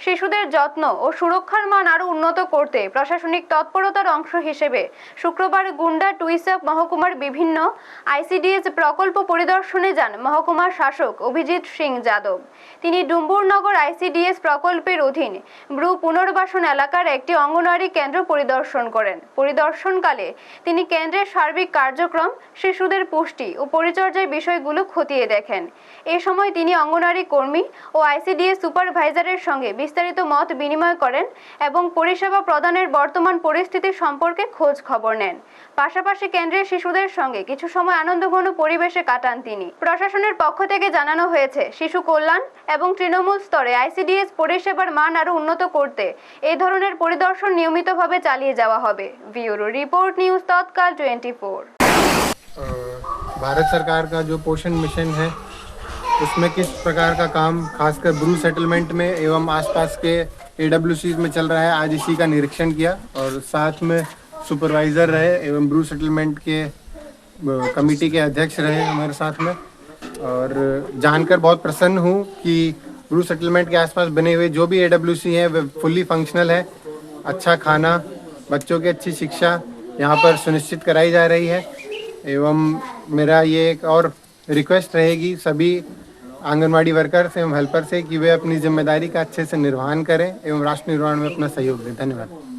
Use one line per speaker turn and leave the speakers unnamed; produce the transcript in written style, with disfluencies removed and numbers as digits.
শিশুদের যত্ন ও সুরক্ষার মান আরো উন্নত করতে প্রশাসনিক তৎপরতার অংশ হিসেবে শুক্রবার গুন্ডা টুইসাপ মহকুমার বিভিন্ন আইসিডিএস প্রকল্প পরিদর্শনে যান মহকুমা শাসক অভিজিৎ সিং যাদব। তিনি ডুম্বুরনগর আইসিডিএস প্রকল্পের অধীন ব্রু পুনর্বাসন এলাকার একটি অঙ্গনওয়াড়ি কেন্দ্র পরিদর্শন করেন। পরিদর্শনকালে তিনি কেন্দ্রের সার্বিক কার্যক্রম, শিশুদের পুষ্টি ও পরিচর্যার বিষয়গুলো খতিয়ে দেখেন। এ সময় তিনি অঙ্গনওয়াড়ি কর্মী ও আইসিডিএস সুপারভাইজারের সঙ্গে বিস্তারিত মত বিনিময় করেন এবং পরিষেবা প্রদানের বর্তমান পরিস্থিতি সম্পর্কে খোঁজ খবর নেন। পাশাপাশি কেন্দ্রের শিশুদের সঙ্গে কিছু সময় আনন্দঘন পরিবেশে কাটান তিনি। প্রশাসনের পক্ষ থেকে জানানো হয়েছে, শিশু কল্যাণ এবং তৃণমূল স্তরে আইসিডিএস পরিষেবার মান আরো উন্নত করতে এই ধরনের পরিদর্শন নিয়মিতভাবে চালিয়ে যাওয়া হবে। ব্যুরো রিপোর্ट न्यूज तत्काल 24।
भारत सरकार का जो पोषण मिशन है उसमें किस प्रकार का काम खासकर ब्रू सेटलमेंट में एवं आसपास के AWCs में चल रहा है, आज इसी का निरीक्षण किया और साथ में सुपरवाइज़र रहे एवं ब्रू सेटलमेंट के कमेटी के अध्यक्ष रहे हमारे साथ में। और जानकर बहुत प्रसन्न हूँ कि ब्रू सेटलमेंट के आसपास बने हुए जो भी AWC हैं वे फुल्ली फंक्शनल है। अच्छा खाना, बच्चों की अच्छी शिक्षा यहाँ पर सुनिश्चित कराई जा रही है। एवं मेरा ये एक और रिक्वेस्ट रहेगी सभी आंगनवाड़ी वर्कर्स एवं हेल्पर से कि वे अपनी जिम्मेदारी का अच्छे से निर्वहन करें एवं राष्ट्र निर्माण में अपना सहयोग दें। धन्यवाद।